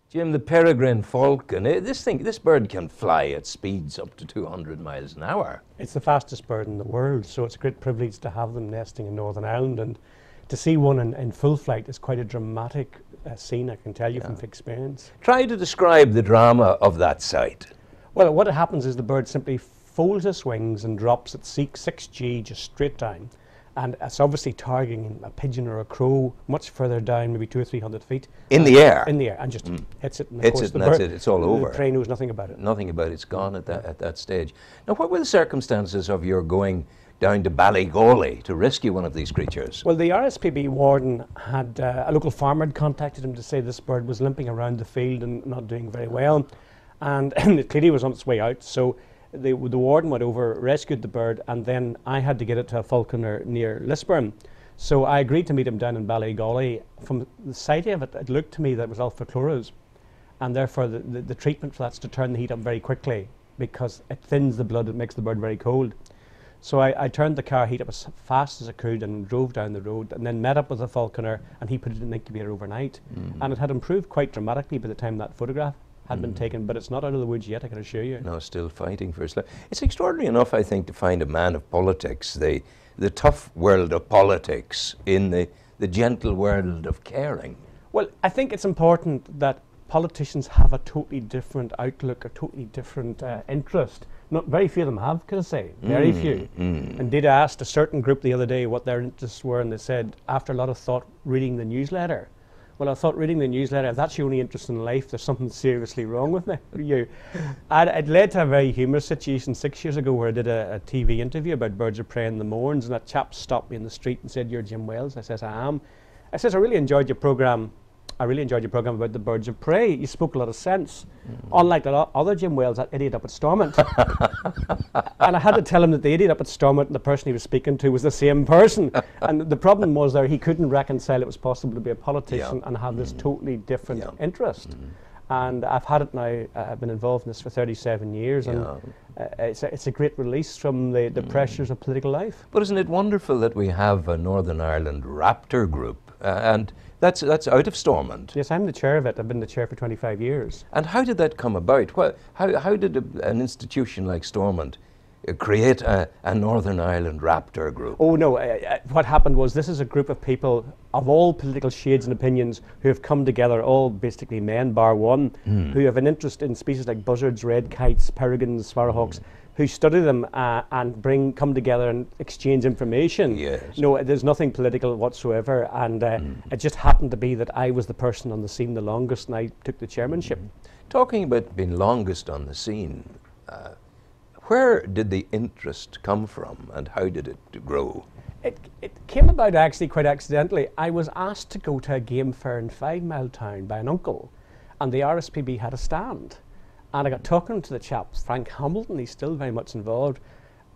Jim, the peregrine falcon, this bird can fly at speeds up to 200 miles an hour. It's the fastest bird in the world, so it's a great privilege to have them nesting in Northern Ireland, and to see one in full flight is quite a dramatic scene, I can tell you from experience. Try to describe the drama of that sight. Well, what happens is the bird simply folds its wings and drops at 6G just straight down. And it's obviously targeting a pigeon or a crow much further down, maybe 200 or 300 feet. In the air? In the air, and just hits it. And hits it, and that's it, it's all over. The prey knows nothing about it. Nothing about it, it's gone at that stage. Now, what were the circumstances of your going down to Ballygawley to rescue one of these creatures? Well, the RSPB warden had, a local farmer had contacted him to say this bird was limping around the field and not doing very well. And it clearly was on its way out, so the warden went over, rescued the bird, and then I had to get it to a falconer near Lisburn. So I agreed to meet him down in Ballygawley. From the sight of it, it looked to me that it was alpha chloros, and therefore the treatment for that's to turn the heat up very quickly, because it thins the blood, it makes the bird very cold. So I turned the car heat up as fast as I could and drove down the road, and then met up with the falconer, and he put it in the incubator overnight. And it had improved quite dramatically by the time that photograph had been taken, but it's not out of the woods yet, I can assure you. No, still fighting for its life. It's extraordinary enough, I think, to find a man of politics, the tough world of politics in the gentle world of caring. Well, I think it's important that politicians have a totally different outlook, a totally different interest. Not very few of them have, can I say? Very few. Indeed, I asked a certain group the other day what their interests were, and they said, after a lot of thought, reading the newsletter. Well, I thought reading the newsletter, if that's your only interest in life, there's something seriously wrong with me. It led to a very humorous situation 6 years ago where I did a TV interview about birds of prey in the Mournes, and that chap stopped me in the street and said, "You're Jim Wells?" I says, "I am." I says, "I really enjoyed your programme. I really enjoyed your programme about the birds of prey. You spoke a lot of sense. Unlike the other Jim Wells, that idiot up at Stormont." And I had to tell him that the idiot up at Stormont and the person he was speaking to was the same person. And the problem was there, he couldn't reconcile it was possible to be a politician and have this totally different interest. And I've had it now, I've been involved in this for 37 years, and it's a great release from the pressures of political life. But isn't it wonderful that we have a Northern Ireland raptor group, and that's out of Stormont? Yes, I'm the chair of it. I've been the chair for 25 years. And how did that come about? How did an institution like Stormont create a Northern Ireland raptor group? Oh no, what happened was this is a group of people of all political shades and opinions who have come together, all basically men bar one, who have an interest in species like buzzards, red kites, peregrines, sparrowhawks, who study them and come together and exchange information. Yes. No, there's nothing political whatsoever, and it just happened to be that I was the person on the scene the longest, and I took the chairmanship. Talking about being longest on the scene, where did the interest come from, and how did it grow? It came about actually quite accidentally. I was asked to go to a game fair in 5 Mile Town by an uncle, and the RSPB had a stand. And I got talking to the chap, Frank Hamilton, he's still very much involved,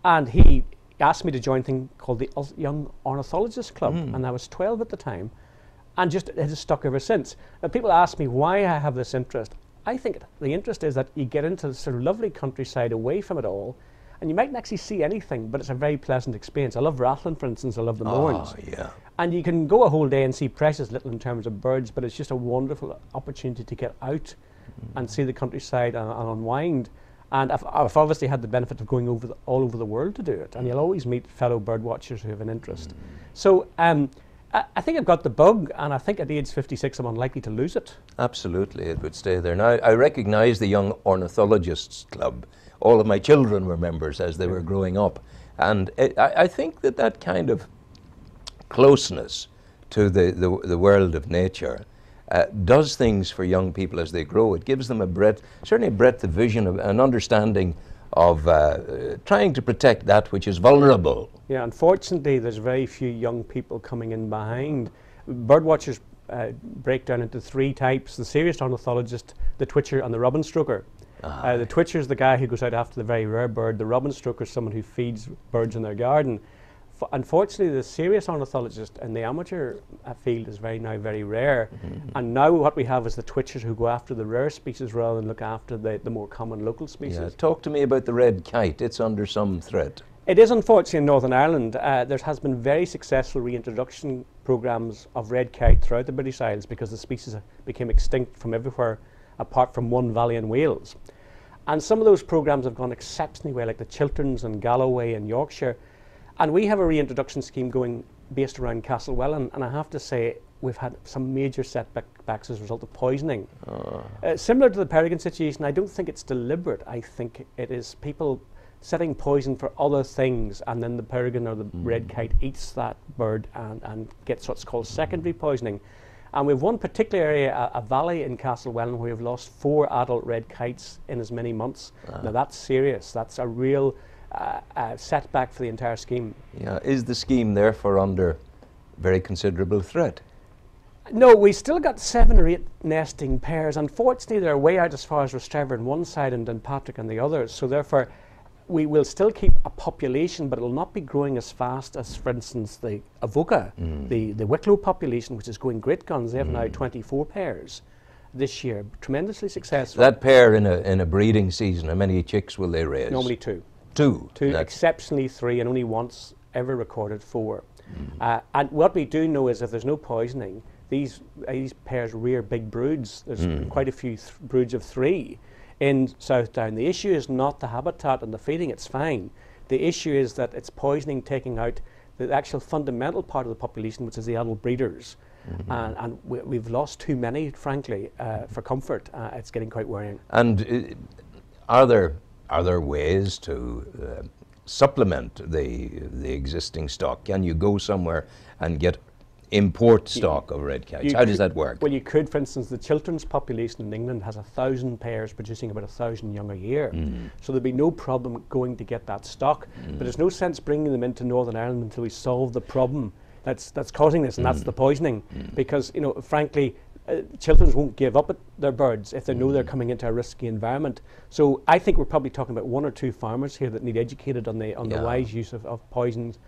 and he asked me to join a thing called the Young Ornithologist Club, and I was 12 at the time, and it has stuck ever since. Now people ask me why I have this interest. I think the interest is that you get into the sort of lovely countryside away from it all, and you mightn't actually see anything, but it's a very pleasant experience. I love Rathlin, for instance, I love the Mournes. Yeah. And you can go a whole day and see precious little in terms of birds, but it's just a wonderful opportunity to get out and see the countryside and unwind. And I've obviously had the benefit of going all over the world to do it, and you'll always meet fellow bird watchers who have an interest. So I think I've got the bug, and I think at age 56 I'm unlikely to lose it. Absolutely, it would stay there. Now, I recognise the Young Ornithologists Club. All of my children were members as they were growing up. And I think that kind of closeness to the world of nature does things for young people as they grow. It gives them certainly a breadth of vision, an understanding of trying to protect that which is vulnerable. Yeah, unfortunately, there's very few young people coming in behind. Bird watchers break down into 3 types: the serious ornithologist, the twitcher, and the robin stroker. The twitcher is the guy who goes out after the very rare bird. The robin stroker is someone who feeds birds in their garden. Unfortunately, the serious ornithologist in the amateur field is now very rare. And now what we have is the twitchers who go after the rare species rather than look after the more common local species. Yeah. Talk to me about the red kite. It's under some threat. It is unfortunately in Northern Ireland. There has been very successful reintroduction programmes of red kite throughout the British Isles because the species became extinct from everywhere. apart from one valley in Wales. And some of those programmes have gone exceptionally well, like the Chilterns and Galloway in Yorkshire. And we have a reintroduction scheme going based around Castlewellan, and I have to say we've had some major setbacks as a result of poisoning. Similar to the peregrine situation, I don't think it's deliberate. I think it is people setting poison for other things, and then the peregrine or the red kite eats that bird and gets what's called secondary poisoning. And we've one particular area, a valley in Castlewellan, where we've lost 4 adult red kites in as many months. Now that's serious. That's a real setback for the entire scheme. Yeah, is the scheme therefore under very considerable threat? No, we still got 7 or 8 nesting pairs. Unfortunately, they're way out as far as Rostrevor on one side and Patrick on the other. So therefore, we will still keep a population, but it will not be growing as fast as, for instance, the Avoca, the Wicklow population, which is going great guns. They have now 24 pairs this year, tremendously successful. That pair in a breeding season, how many chicks will they raise? Normally 2. 2? 2, exceptionally 3, and only once ever recorded 4. And what we do know is if there's no poisoning, these pairs rear big broods. There's quite a few broods of 3 in Southdown. The issue is not the habitat and the feeding, it's fine. The issue is that it's poisoning taking out the actual fundamental part of the population, which is the adult breeders. And we've lost too many, frankly, for comfort. It's getting quite worrying. And are there ways to supplement the existing stock? Can you go somewhere and get import stock of red kites? How does that work? Well, you could. For instance, the Chilterns population in England has 1,000 pairs producing about 1,000 young a year. So there'd be no problem going to get that stock. But there's no sense bringing them into Northern Ireland until we solve the problem that's causing this, and that's the poisoning. Because, you know, frankly, Chilterns won't give up at their birds if they know they're coming into a risky environment. So I think we're probably talking about 1 or 2 farmers here that need educated on the wise use of poisons.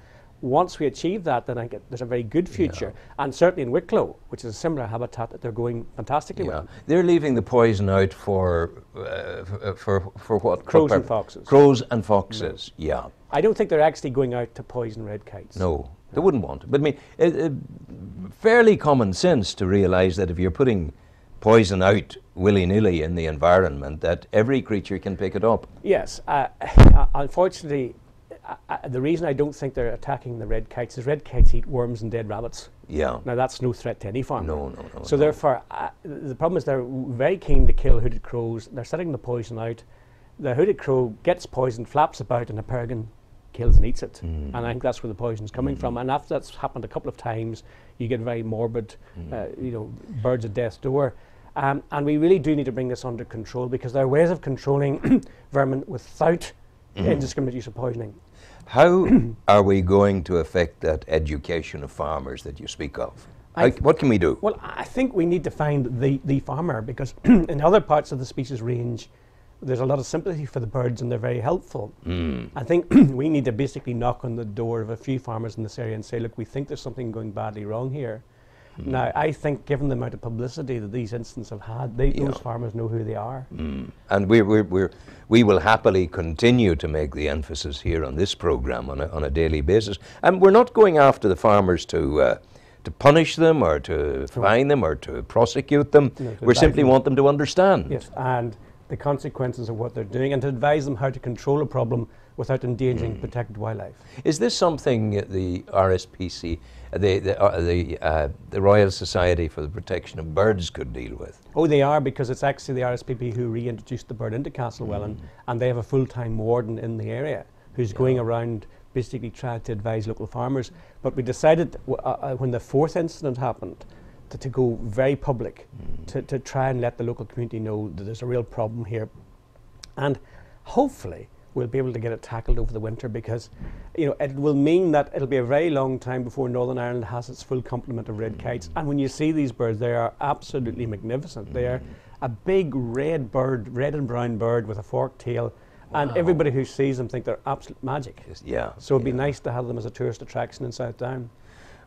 Once we achieve that, then there's a very good future. And certainly in Wicklow, which is a similar habitat, that they're going fantastically well. They're leaving the poison out for what? Crows and foxes. Crows and foxes, yeah. I don't think they're actually going out to poison red kites. No, they wouldn't want to. But I mean, fairly common sense to realise that if you're putting poison out willy-nilly in the environment, that every creature can pick it up. Yes. Unfortunately, the reason I don't think they're attacking the red kites is red kites eat worms and dead rabbits. Yeah. Now that's no threat to any farmer. No. So therefore, the problem is they're very keen to kill hooded crows. They're setting the poison out. The hooded crow gets poisoned, flaps about, and a peregrine kills and eats it. And I think that's where the poison's coming from. And after that's happened a couple of times, you get very morbid, birds at death's door. And we really do need to bring this under control, because there are ways of controlling vermin without indiscriminate use of poisoning. How are we going to affect that education of farmers that you speak of? What can we do? Well, I think we need to find the farmer, because in other parts of the species range, there's a lot of sympathy for the birds and they're very helpful. I think we need to basically knock on the door of a few farmers in this area and say, look, we think there's something going badly wrong here. Now, I think given the amount of publicity that these incidents have had, those farmers know who they are. And we will happily continue to make the emphasis here on this programme on a daily basis. And we're not going after the farmers to punish them or to fine them or to prosecute them. No, we simply want them to understand. Yes, and the consequences of what they're doing, and to advise them how to control a problem without endangering protected wildlife. Is this something the RSPC, the Royal Society for the Protection of Birds could deal with? Oh, they are, because it's actually the RSPB who reintroduced the bird into Castlewellan, and they have a full-time warden in the area who's going around basically trying to advise local farmers. But we decided when the 4th incident happened to go very public, to try and let the local community know that there's a real problem here. And hopefully we'll be able to get it tackled over the winter, because it will mean that it'll be a very long time before Northern Ireland has its full complement of red kites. And when you see these birds, they are absolutely magnificent. They are a big red bird, red and brown bird with a forked tail, and everybody who sees them think they're absolute magic. So it'd be nice to have them as a tourist attraction in Southdown.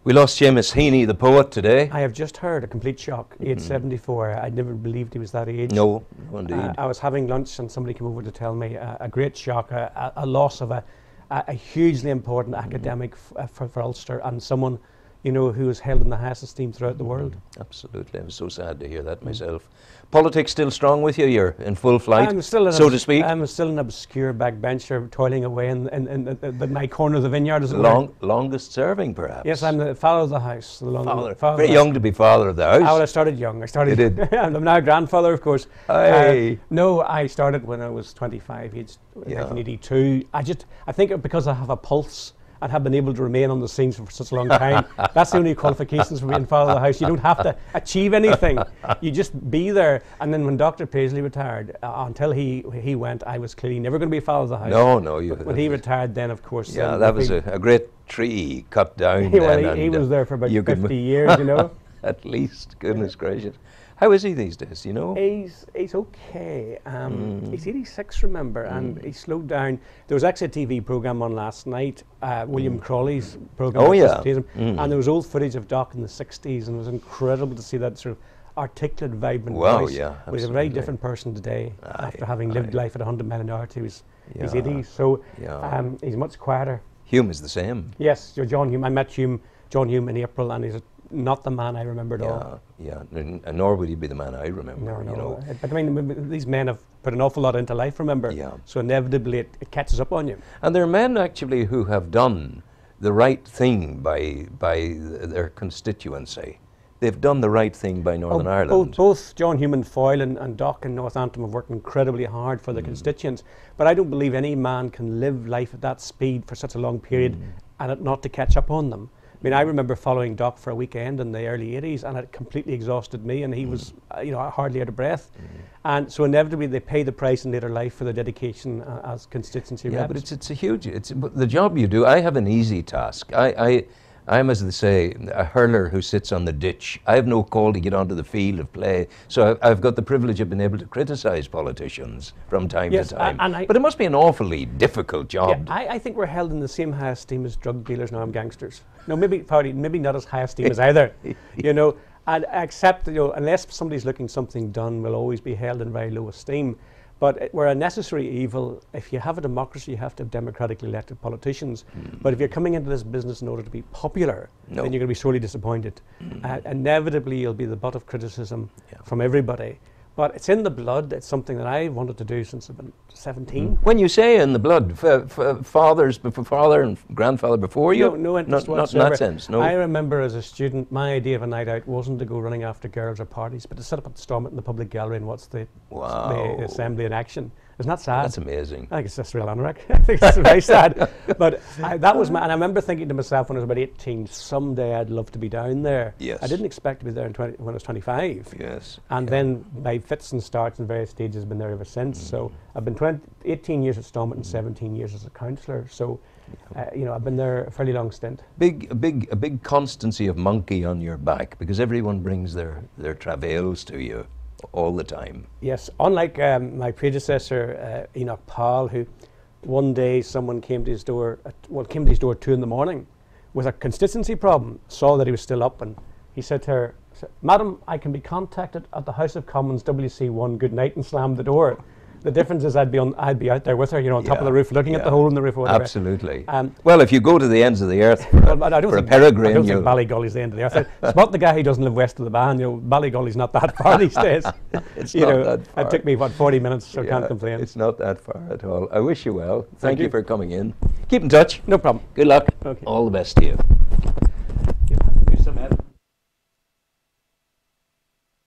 We lost Seamus Heaney, the poet, today. I have just heard, a complete shock, age 74. I never believed he was that age. No, indeed. I was having lunch and somebody came over to tell me a great shock, a loss of a hugely important academic for Ulster, and someone you know, who is held in the highest esteem throughout the world. Absolutely. I'm so sad to hear that myself. Politics still strong with you? You're in full flight, I'm still so to speak? I'm still an obscure backbencher toiling away in my corner of the vineyard, as it were. Longest serving, perhaps? Yes, I'm the father of the house. Father. Very young to be father of the house. Oh, well, I started young. You did? I'm now a grandfather, of course. Aye. No, I started when I was 25, age 1982. I think because I have a pulse and have been able to remain on the scenes for such a long time. That's the only qualifications for being father of the house. You don't have to achieve anything. You just be there. And then when Dr. Paisley retired, until he went, I was clearly never going to be father of the house. No. When he retired, then of course. Yeah, that was a great tree cut down. Well, he was there for about 50 years, you know. At least, goodness gracious. How is he these days, you know? He's okay. He's 86, remember, and he slowed down. There was actually a TV programme on last night, William Crawley's programme. Oh, yeah. And there was old footage of Doc in the 60s, and it was incredible to see that sort of articulate, vibrant wow, voice. Yeah, He's a very different person today after having lived life at 100 mile an hour to his 80s. So he's much quieter. Hume is the same. Yes, John Hume. I met John Hume in April, and he's not the man I remember at all. Yeah, and nor would he be the man I remember. No. You know. But I mean, these men have put an awful lot into life, remember? Yeah. So inevitably it catches up on you. And there are men actually who have done the right thing by their constituency. They've done the right thing by Northern Ireland. Both John Hume and Foyle and Doc in Northampton have worked incredibly hard for their constituents. But I don't believe any man can live life at that speed for such a long period and it not to catch up on them. I mean, I remember following Doc for a weekend in the early 80s, and it completely exhausted me, and he was, hardly out of breath. And so inevitably they pay the price in later life for their dedication as constituency reps. Yeah, but it's a huge, the job you do. I have an easy task. I'm, as they say, a hurler who sits on the ditch. I have no call to get onto the field of play, so I've got the privilege of being able to criticise politicians from time to time. But it must be an awfully difficult job. Yeah, I think we're held in the same high esteem as drug dealers now. I'm gangsters. No, maybe not as high esteem as either. You know, and accept, unless somebody's looking something done, we'll always be held in very low esteem. But we're a necessary evil. If you have a democracy, you have to have democratically elected politicians. But if you're coming into this business in order to be popular, then you're going to be sorely disappointed. Inevitably, you'll be the butt of criticism from everybody. But it's in the blood. It's something that I wanted to do since I've been 17. When you say in the blood, father and grandfather before you? No interest not whatsoever. in that sense, no. I remember as a student, my idea of a night out wasn't to go running after girls or parties, but to sit up at the Stormont in the public gallery and watch the assembly in action. Isn't that sad? That's amazing. I think it's just real anorak. I think it's very sad. But that was and I remember thinking to myself when I was about 18, someday I'd love to be down there. Yes. I didn't expect to be there when I was 25. Yes. And then by fits and starts in various stages, I've been there ever since. So I've been 18 years at Stormont and 17 years as a councillor. So, I've been there a fairly long stint. A big constancy of monkey on your back, because everyone brings their travails to you all the time. Yes, unlike my predecessor, Enoch Powell, who one day someone came to his door at 2 in the morning with a constituency problem, saw that he was still up, and he said to her, "Madam, I can be contacted at the House of Commons WC1, good night," and slammed the door. The difference is I'd be out there with her, on top of the roof, looking at the hole in the roof or whatever. Absolutely. Well, if you go to the ends of the earth for a peregrine, I don't think Ballygully's the end of the earth. Spot the guy who doesn't live west of the Ban. Ballygully's not that far these days. It's not that far. It took me 40 minutes, so I can't complain. It's not that far at all. I wish you well. Thank you for coming in. Keep in touch. No problem. Good luck. Okay. All the best to you.